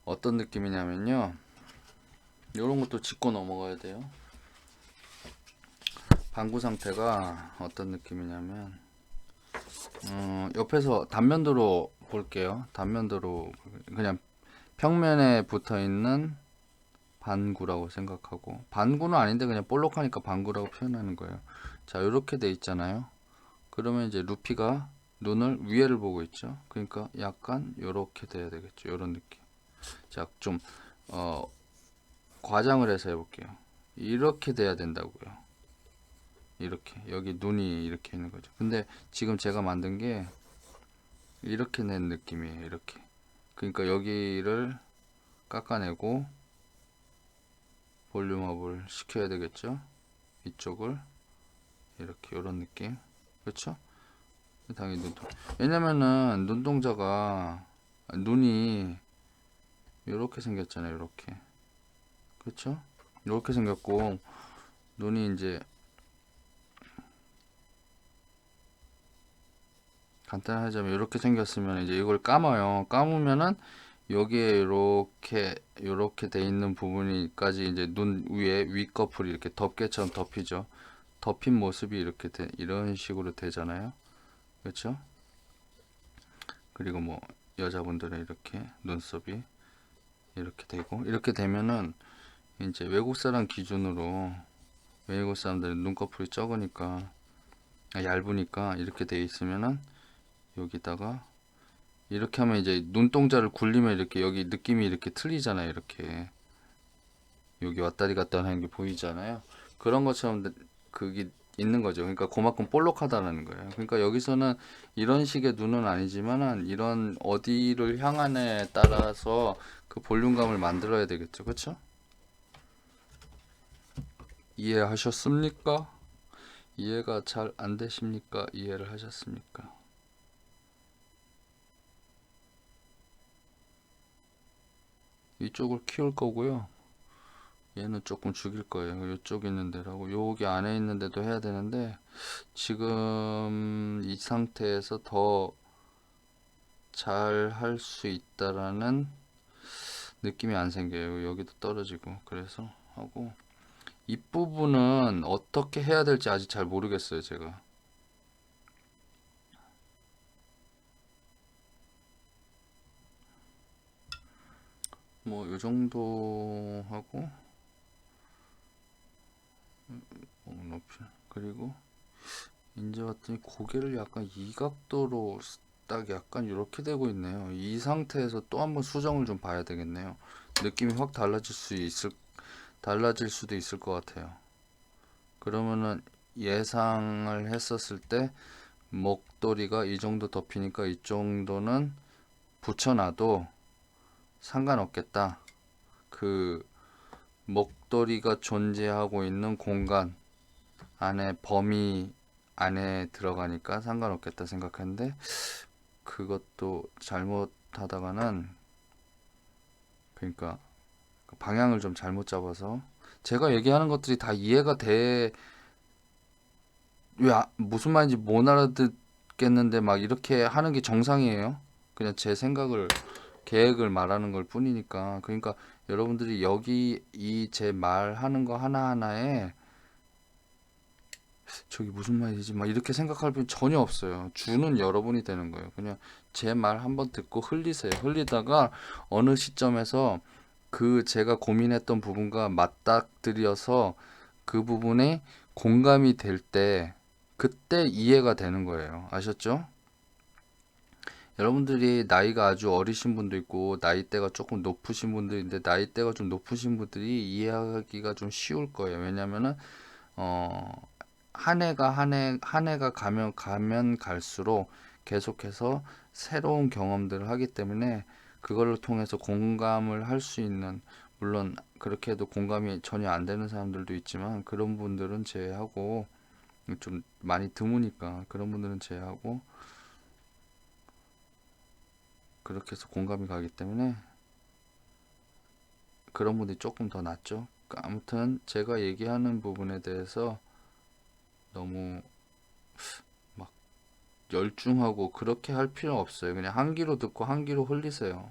[SPEAKER 1] 어떤 느낌이냐면요. 이런 것도 짚고 넘어가야 돼요. 방구 상태가 어떤 느낌이냐면 옆에서 단면도로 볼게요. 단면도로 그냥 평면에 붙어 있는 반구라고 생각하고, 반구는 아닌데 그냥 볼록하니까 반구라고 표현하는 거예요. 자, 이렇게 돼 있잖아요. 그러면 이제 루피가 눈을 위에를 보고 있죠. 그러니까 약간 이렇게 돼야 되겠죠. 이런 느낌. 자, 좀 과장을 해서 해볼게요. 이렇게 돼야 된다고요. 이렇게 여기 눈이 이렇게 있는 거죠. 근데 지금 제가 만든 게 이렇게 낸 느낌이에요. 이렇게. 그러니까 여기를 깎아내고 볼륨업을 시켜야 되겠죠. 이쪽을. 이렇게 요런 느낌. 그렇죠? 당연히 눈동. 왜냐면은 눈동자가 눈이 요렇게 생겼잖아요. 요렇게. 그렇죠? 요렇게 생겼고 눈이 이제 간단하자면 이렇게 생겼으면 이제 이걸 감아요. 감으면은 여기에 요렇게 돼 있는 부분이까지 이제 눈 위에 윗꺼풀이 이렇게 덮개처럼 덮이죠. 덮인 모습이 이런 식으로 되잖아요. 그렇죠? 그리고 뭐 여자분들은 이렇게 눈썹이 이렇게 되고 이렇게 되면은 이제 외국 사람 기준으로 외국 사람들은 눈꺼풀이 적으니까 얇으니까 이렇게 돼 있으면은 여기다가 이렇게 하면 이제 눈동자를 굴리면 이렇게 여기 느낌이 이렇게 틀리잖아요. 이렇게 여기 왔다리 갔다 하는 게 보이잖아요. 그런 것처럼 그게 있는 거죠. 그러니까 그만큼 볼록하다는 거예요. 그러니까 여기서는 이런 식의 눈은 아니지만은 이런 어디를 향하냐에 따라서 그 볼륨감을 만들어야 되겠죠. 그렇죠? 이해하셨습니까? 이해가 잘 안 되십니까? 이해를 하셨습니까? 이쪽을 키울 거고요. 얘는 조금 죽일 거예요. 이쪽 있는 데라고 여기 안에 있는 데도 해야 되는데 지금 이 상태에서 더 잘 할 수 있다라는 느낌이 안 생겨요. 여기도 떨어지고 그래서 하고 윗부분은 어떻게 해야 될지 아직 잘 모르겠어요. 제가 뭐 요 정도 하고 높이 그리고 이제 왔더니 고개를 약간 이 각도로 딱 약간 이렇게 되고 있네요. 이 상태에서 또 한번 수정을 좀 봐야 되겠네요. 느낌이 확 달라질 수도 있을 것 같아요. 그러면은 예상을 했었을 때 목도리가 이 정도 덮이니까 이 정도는 붙여놔도 상관없겠다. 그 목도리가 존재하고 있는 공간 안에 범위 안에 들어가니까 상관없겠다 생각했는데 그것도 잘못하다가는 그러니까 방향을 좀 잘못 잡아서 제가 얘기하는 것들이 다 이해가 돼. 무슨 말인지 못 알아듣겠는데 막 이렇게 하는 게 정상이에요. 그냥 제 생각을 계획을 말하는 걸 뿐이니까. 그러니까 여러분들이 여기 이 제 말하는 거 하나하나에 저기 무슨 말이지 막 이렇게 생각할 필요 전혀 없어요. 주는 여러분이 되는 거예요. 그냥 제 말 한번 듣고 흘리세요. 흘리다가 어느 시점에서 그 제가 고민했던 부분과 맞닥뜨려서 그 부분에 공감이 될 때 그때 이해가 되는 거예요. 아셨죠? 여러분들이 나이가 아주 어리신 분도 있고 나이대가 조금 높으신 분들인데 나이대가 좀 높으신 분들이 이해하기가 좀 쉬울 거예요. 왜냐면은 어, 한 해가 가면 갈수록 계속해서 새로운 경험들을 하기 때문에 그거를 통해서 공감을 할 수 있는 물론 그렇게 해도 공감이 전혀 안 되는 사람들도 있지만 그런 분들은 제외하고 좀 많이 드무니까 그런 분들은 제외하고 그렇게 해서 공감이 가기 때문에 그런 분들이 조금 더 낫죠. 그러니까 아무튼 제가 얘기하는 부분에 대해서 너무 막 열중하고 그렇게 할 필요 없어요. 그냥 한 귀로 듣고 한 귀로 흘리세요.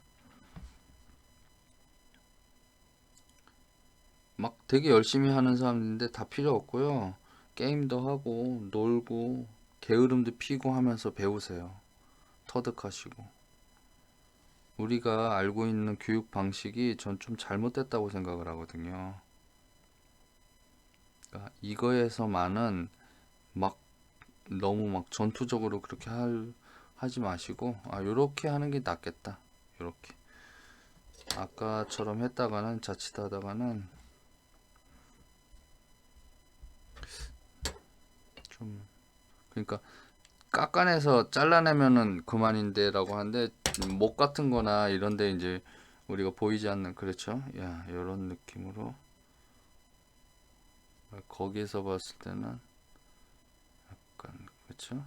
[SPEAKER 1] 막 되게 열심히 하는 사람인데 다 필요 없고요. 게임도 하고 놀고 게으름도 피고 하면서 배우세요. 터득하시고. 우리가 알고 있는 교육 방식이 전 좀 잘못됐다고 생각을 하거든요. 그러니까 이거에서만은 막 너무 막 전투적으로 그렇게 하지 마시고 요렇게 하는 게 낫겠다. 요렇게. 아까처럼 했다가는 자칫하다가는 좀 그러니까 깎아내서 잘라내면은 그만인데라고 하는데 목 같은 거나 이런데 이제 우리가 보이지 않는 그렇죠? 야, 요런 느낌으로 거기에서 봤을 때는 약간 그쵸?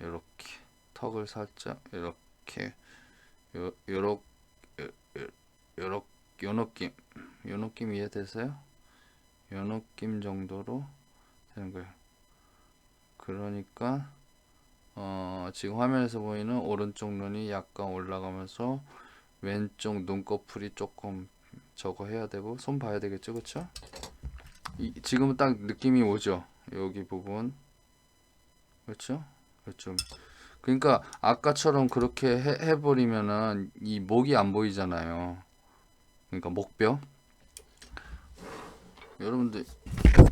[SPEAKER 1] 요렇게 턱을 살짝 이렇게 요렇게 요렇게 요 느낌 요 느낌 이해되세요? 요 느낌 정도로 되는 거예요. 그러니까 지금 화면에서 보이는 오른쪽 눈이 약간 올라가면서 왼쪽 눈꺼풀이 조금 저거 해야 되고 손 봐야 되겠죠, 그쵸? 지금은 딱 느낌이 오죠, 여기 부분. 그렇죠? 그렇죠. 그러니까 아까처럼 그렇게 해버리면은 이 목이 안 보이잖아요. 그러니까 목뼈. 여러분들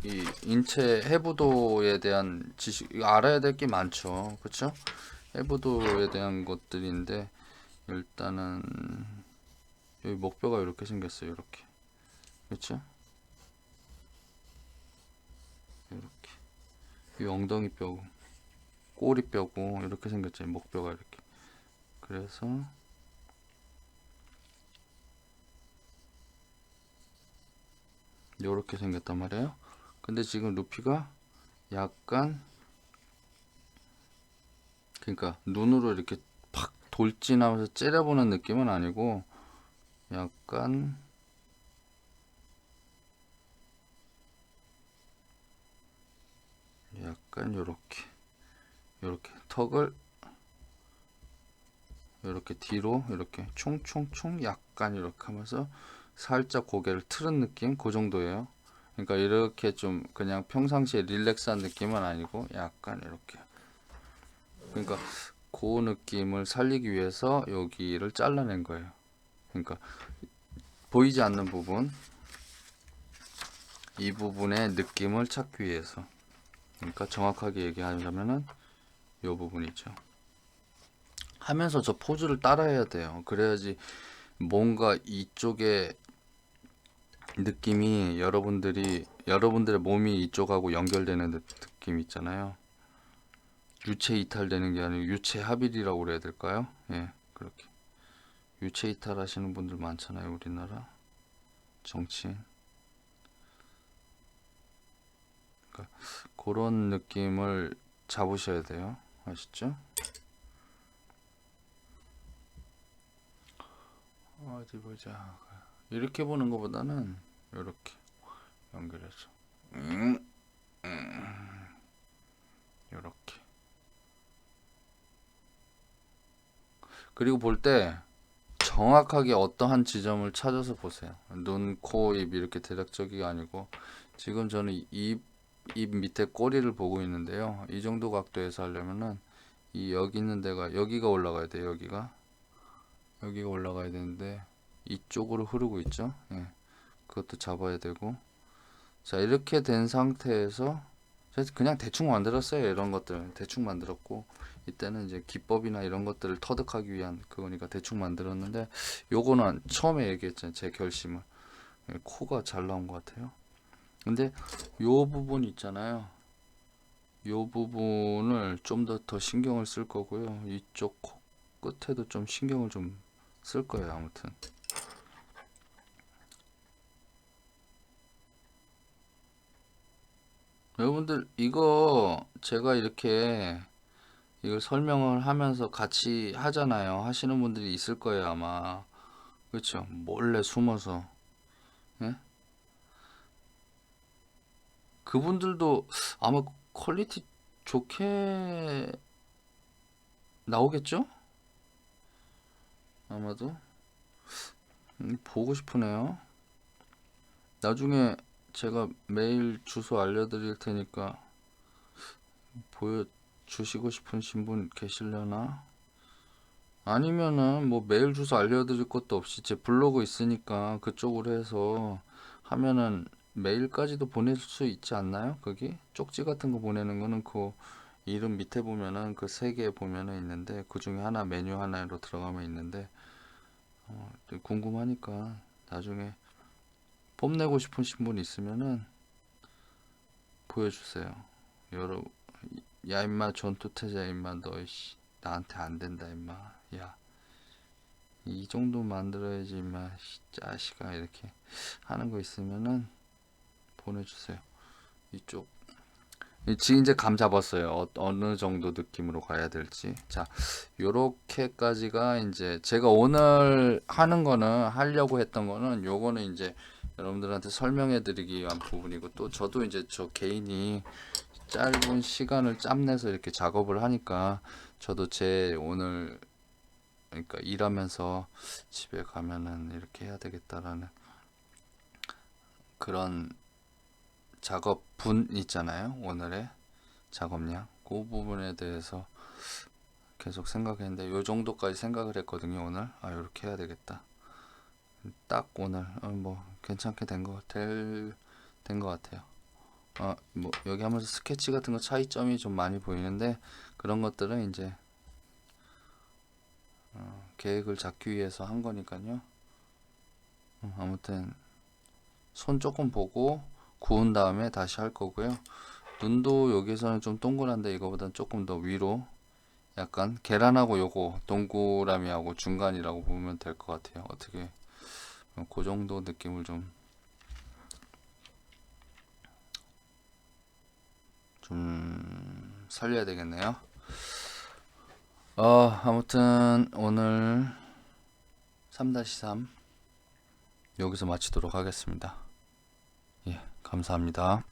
[SPEAKER 1] 이 인체 해부도에 대한 지식 이거 알아야 될 게 많죠. 그렇죠? 해부도에 대한 것들인데 일단은 여기 목뼈가 이렇게 생겼어요. 이렇게. 그렇죠? 이렇게. 이 엉덩이 뼈고 꼬리 뼈고 이렇게 생겼죠. 목뼈가 이렇게. 그래서 이렇게 생겼단 말이에요. 근데 지금 루피가 약간 그러니까 눈으로 이렇게 팍 돌진하면서 째려보는 느낌은 아니고 약간 요렇게 턱을 이렇게 뒤로 이렇게 총총총 약간 이렇게 하면서 살짝 고개를 틀은 느낌 그 정도예요. 그러니까 이렇게 좀 그냥 평상시에 릴렉스한 느낌은 아니고 약간 이렇게 그러니까 그 느낌을 살리기 위해서 여기를 잘라낸 거예요. 그러니까 보이지 않는 부분 이 부분의 느낌을 찾기 위해서 그러니까 정확하게 얘기하자면은 이 부분이죠. 하면서 저 포즈를 따라해야 돼요. 그래야지 뭔가 이쪽에 느낌이 여러분들의 몸이 이쪽하고 연결되는 느낌 있잖아요. 유체 이탈되는 게 아니고 유체 합일이라고 그래야 될까요? 예, 그렇게 유체 이탈하시는 분들 많잖아요, 우리나라 정치인. 그러니까 그런 느낌을 잡으셔야 돼요. 아시죠? 어디 보자. 이렇게 보는 것보다는 이렇게 연결해서 이렇게. 그리고 볼 때 정확하게 어떠한 지점을 찾아서 보세요. 눈, 코, 입 이렇게 대략적이 아니고 지금 저는 입 밑에 꼬리를 보고 있는데요. 이 정도 각도에서 하려면은 이 여기 있는 데가 여기가 올라가야 돼요. 여기가 올라가야 되는데 이쪽으로 흐르고 있죠. 예, 그것도 잡아야 되고 자 이렇게 된 상태에서 제가 그냥 대충 만들었어요. 이런 것들 대충 만들었고 이때는 이제 기법이나 이런 것들을 터득하기 위한 그거니까 대충 만들었는데 요거는 처음에 얘기했잖아요. 제 결심을 코가 잘 나온 것 같아요. 근데 요 부분 있잖아요. 요 부분을 좀 더 신경을 쓸 거고요. 이쪽 코 끝에도 좀 신경을 좀 쓸 거예요. 아무튼 여러분들 이거 제가 이렇게 이걸 설명을 하면서 같이 하잖아요. 하시는 분들이 있을 거예요, 아마. 그렇죠? 몰래 숨어서. 예? 그분들도 아마 퀄리티 좋게 나오겠죠? 아마도. 보고 싶으네요. 나중에 제가 메일 주소 알려드릴 테니까 보여주시고 싶으신 분 계시려나? 아니면은 뭐 메일 주소 알려드릴 것도 없이 제 블로그 있으니까 그쪽으로 해서 하면은 메일까지도 보낼 수 있지 않나요? 거기 쪽지 같은 거 보내는 거는 그 이름 밑에 보면은 그 세 개 보면은 있는데 그 중에 하나 메뉴 하나로 들어가면 있는데 궁금하니까 나중에 뽐내고 싶으신 분 있으면은 보여주세요. 여러 야 임마 전투태자 임마 너 씨, 나한테 안 된다 임마 야 이 정도 만들어야지 임마 자식아 이렇게 하는 거 있으면은 보내주세요. 이쪽 지금 이제 감 잡았어요. 어느 정도 느낌으로 가야 될지. 자, 요렇게까지가 이제 제가 오늘 하는 거는 하려고 했던 거는 요거는 이제 여러분들한테 설명해 드리기 위한 부분이고 또 저도 이제 저 개인이 짧은 시간을 짬내서 이렇게 작업을 하니까 저도 제 오늘 그러니까 일하면서 집에 가면은 이렇게 해야 되겠다라는 그런 작업분 있잖아요. 오늘의 작업량. 그 부분에 대해서 계속 생각했는데 요 정도까지 생각을 했거든요. 오늘 이렇게 해야 되겠다. 딱 오늘 뭐 괜찮게 된 것 같아요. 뭐 여기 하면서 스케치 같은 거 차이점이 좀 많이 보이는데 그런 것들은 이제 계획을 잡기 위해서 한 거니까요. 아무튼 손 조금 보고 구운 다음에 다시 할 거고요. 눈도 여기서는 좀 동그란데 이거보단 조금 더 위로 약간 계란하고 요거 동그라미하고 중간이라고 보면 될 것 같아요. 어떻게 그 정도 느낌을 좀 살려야 되겠네요. 아무튼 오늘 3-3 여기서 마치도록 하겠습니다. 예, 감사합니다.